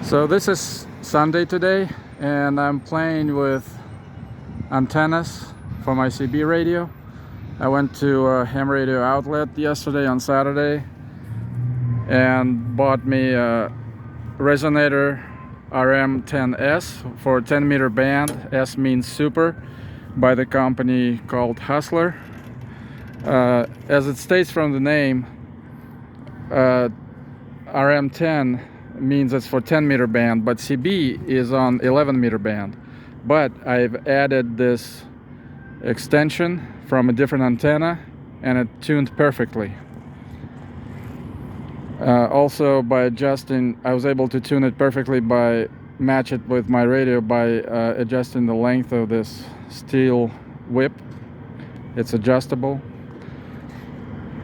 So this is Sunday today, and I'm playing with antennas for my CB radio. I went to a ham radio outlet yesterday on Saturday and bought me a resonator RM-10S for 10-meter band. S means super, by the company called Hustler. As it states from the name, RM10 means it's for 10-meter band, but CB is on 11-meter band. But I've added this extension from a different antenna, and it tuned perfectly. Also, by adjusting, I was able to tune it perfectly by match it with my radio by adjusting the length of this steel whip. It's adjustable.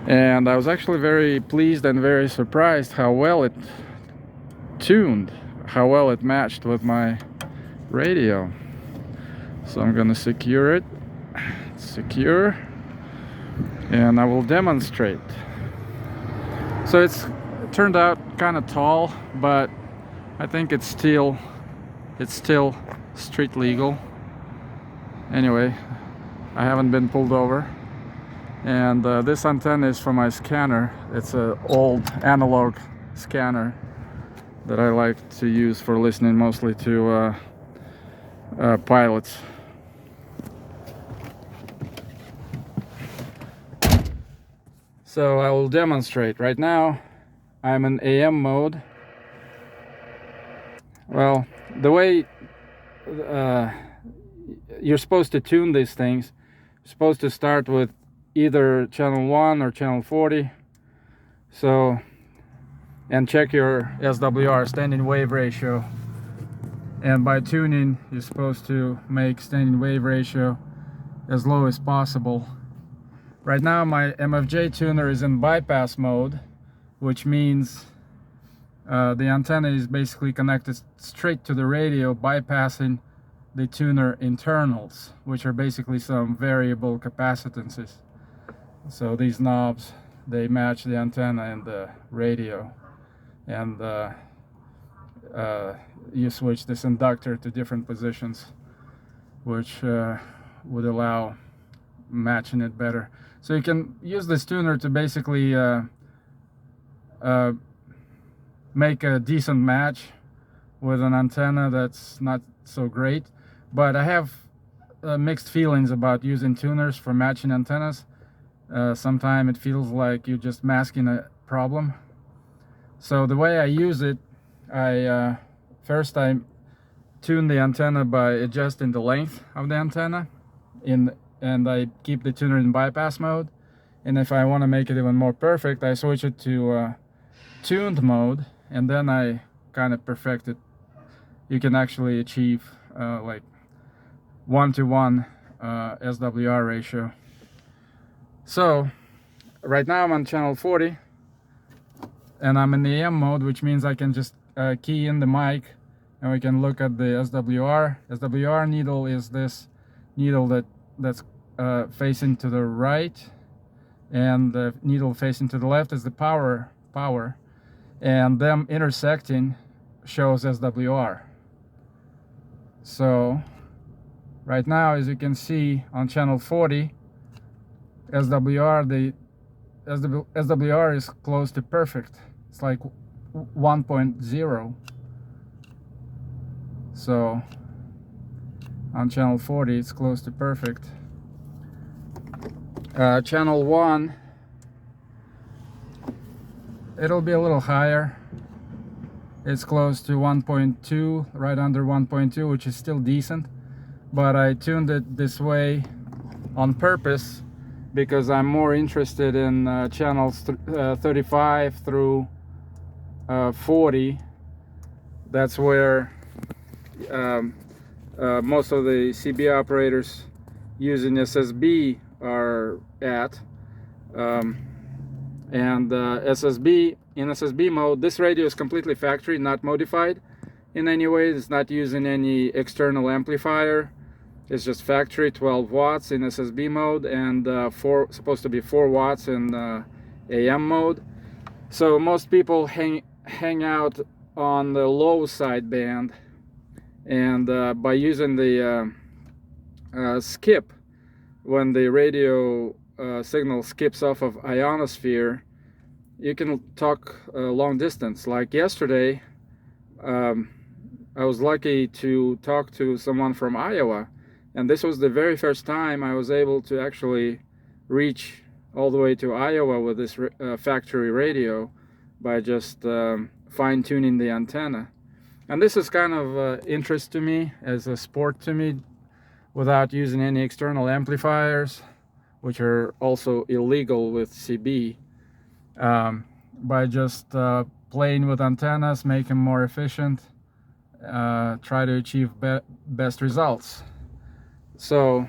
And I was actually very pleased and very surprised how well it tuned, how well it matched with my radio. So I'm gonna secure it. It's secure, and I will demonstrate. So it turned out kind of tall, but I think it's still street legal. Anyway, I haven't been pulled over. And this antenna is for my scanner. It's an old analog scanner that I like to use for listening mostly to pilots. So I will demonstrate. Right now I'm in AM mode. Well, the way you're supposed to tune these things, you're supposed to start with either channel 1 or channel 40. So, and check your SWR, standing wave ratio. And by tuning, you're supposed to make standing wave ratio as low as possible. Right now my MFJ tuner is in bypass mode, which means the antenna is basically connected straight to the radio, bypassing the tuner internals, which are basically some variable capacitances. So these knobs, they match the antenna and the radio, and you switch this inductor to different positions, which would allow matching it better. So you can use this tuner to basically make a decent match with an antenna that's not so great. But I have mixed feelings about using tuners for matching antennas. Sometimes it feels like you're just masking a problem. So the way I use it, first I tune the antenna by adjusting the length of the antenna, and I keep the tuner in bypass mode. And if I want to make it even more perfect, I switch it to tuned mode, and then I kind of perfect it. You can actually achieve like 1-to-1 SWR ratio. So right now I'm on channel 40, and I'm in the AM mode, which means I can just key in the mic, and we can look at the SWR. SWR needle is this needle that's facing to the right, and the needle facing to the left is the power, and them intersecting shows SWR. So right now, as you can see on channel 40, SWR is close to perfect. It's like 1.0. So on channel 40 it's close to perfect. Channel 1, it'll be a little higher. It's close to 1.2, right under 1.2, which is still decent, but I tuned it this way on purpose because I'm more interested in channels 35 through 40. That's where most of the CB operators using SSB are at. SSB, in SSB mode, this radio is completely factory, not modified in any way. It's not using any external amplifier. It's just factory, 12 watts in SSB mode, and supposed to be 4 watts in AM mode. So most people hang out on the low sideband, and by using the skip, when the radio signal skips off of ionosphere, you can talk long distance. Like yesterday, I was lucky to talk to someone from Iowa, and this was the very first time I was able to actually reach all the way to Iowa with this factory radio by just fine-tuning the antenna. And this is kind of interest to me, as a sport to me, without using any external amplifiers, which are also illegal with CB, by just playing with antennas, make them more efficient, try to achieve best results. So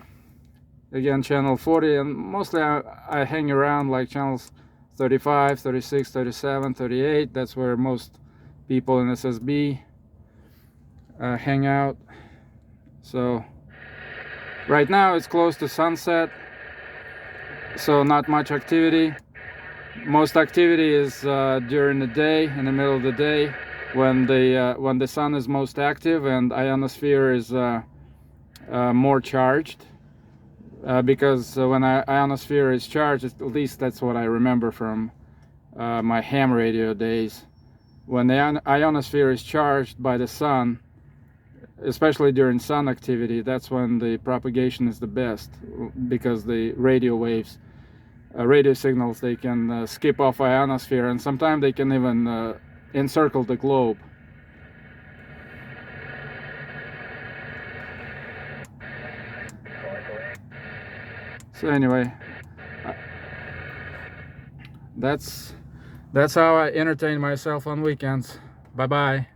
again, channel 40, and mostly I hang around like channels 35, 36, 37, 38. That's where most people in SSB hang out. So right now it's close to sunset, so not much activity. Most activity is during the day, in the middle of the day, when the sun is most active and ionosphere is more charged. Because when ionosphere is charged, at least that's what I remember from my ham radio days. When the ionosphere is charged by the sun, especially during sun activity, that's when the propagation is the best, because the radio waves, radio signals, they can skip off ionosphere, and sometimes they can even encircle the globe. So anyway, that's how I entertain myself on weekends. Bye bye.